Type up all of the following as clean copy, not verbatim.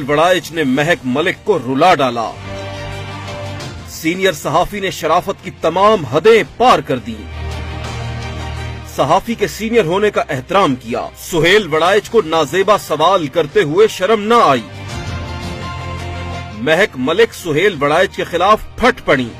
वड़ाइच ने महक मलिक को रुला डाला। सीनियर सहाफी ने शराफत की तमाम हदें पार कर दी। सहाफी के सीनियर होने का एहतराम किया। सुहेल वड़ाइच को नाजेबा सवाल करते हुए शर्म न आई। महक मलिक सुहेल वड़ाइच के खिलाफ फट पड़ी।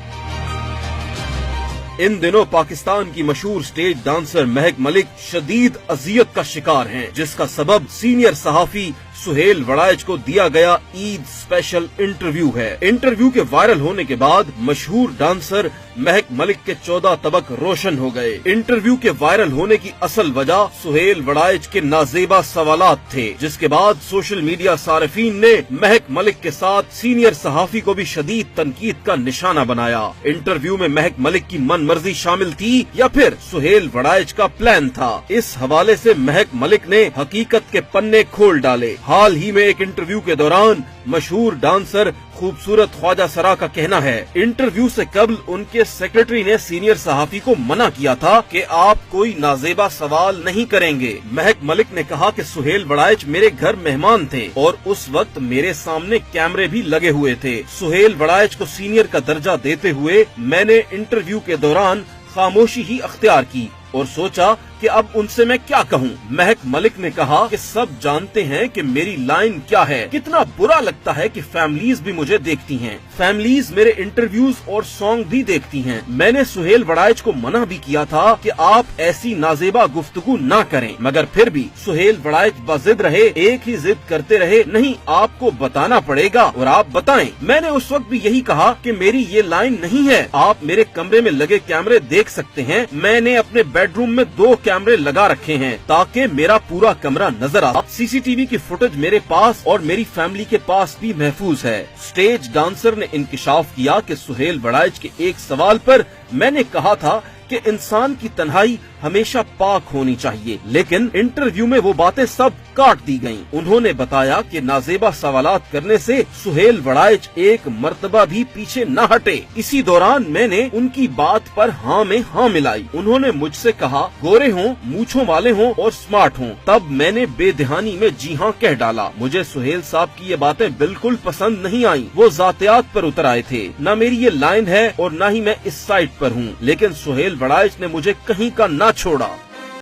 इन दिनों पाकिस्तान की मशहूर स्टेज डांसर महक मलिक शदीद अजियत का शिकार हैं, जिसका सबब सीनियर सहाफी सुहेल वड़ाइच को दिया गया ईद स्पेशल इंटरव्यू है। इंटरव्यू के वायरल होने के बाद मशहूर डांसर महक मलिक के 14 तबक रोशन हो गए। इंटरव्यू के वायरल होने की असल वजह सुहेल वड़ाइच के नाजेबा सवालात थे, जिसके बाद सोशल मीडिया सारिफीन ने महक मलिक के साथ सीनियर सहाफी को भी शदीद तनकीद का निशाना बनाया। इंटरव्यू में महक मलिक की मन मर्जी शामिल थी या फिर सुहेल वड़ाइच का प्लान था? इस हवाले से महक मलिक ने हकीकत के पन्ने खोल डाले। हाल ही में एक इंटरव्यू के दौरान मशहूर डांसर खूबसूरत ख्वाजा सरा का कहना है, इंटरव्यू से कबल उनके सेक्रेटरी ने सीनियर सहाफी को मना किया था कि आप कोई नाजेबा सवाल नहीं करेंगे। महक मलिक ने कहा कि सुहेल वड़ाइच मेरे घर मेहमान थे और उस वक्त मेरे सामने कैमरे भी लगे हुए थे। सुहेल वड़ाइच को सीनियर का दर्जा देते हुए मैंने इंटरव्यू के दौरान खामोशी ही अख्तियार की और सोचा कि अब उनसे मैं क्या कहूँ। महक मलिक ने कहा कि सब जानते हैं कि मेरी लाइन क्या है। कितना बुरा लगता है कि फैमिलीज भी मुझे देखती हैं। फैमिलीज मेरे इंटरव्यूज और सॉन्ग भी देखती हैं। मैंने सुहेल वड़ाइच को मना भी किया था कि आप ऐसी नाजेबा गुफ्तगू ना करें, मगर फिर भी सुहेल वड़ाइच बाजिद रहे, एक ही जिद करते रहे, नहीं आपको बताना पड़ेगा और आप बताएं। मैंने उस वक्त भी यही कहा कि मेरी ये लाइन नहीं है। आप मेरे कमरे में लगे कैमरे देख सकते हैं। मैंने अपने बेडरूम में 2 कैमरे लगा रखे हैं ताकि मेरा पूरा कमरा नजर आ। सीसीटीवी की फुटेज मेरे पास और मेरी फैमिली के पास भी महफूज है। स्टेज डांसर ने इंकिशाफ किया कि सुहेल वड़ाइच के एक सवाल पर मैंने कहा था कि इंसान की तन्हाई हमेशा पाक होनी चाहिए, लेकिन इंटरव्यू में वो बातें सब काट दी गयी। उन्होंने बताया कि नाजेबा सवालात करने से सुहेल वड़ाइच एक मर्तबा भी पीछे न हटे। इसी दौरान मैंने उनकी बात पर हाँ में हाँ मिलाई। उन्होंने मुझसे कहा गोरे हों, मूंछों वाले हों और स्मार्ट हों। तब मैंने बेदहानी में जी हाँ कह डाला। मुझे सुहेल साहब की ये बातें बिल्कुल पसंद नहीं आई। वो जातियात पर उतर आए थे। न मेरी ये लाइन है और न ही मैं इस साइट पर हूँ, लेकिन सुहेल वड़ाइच ने मुझे कहीं का ना छोड़ा।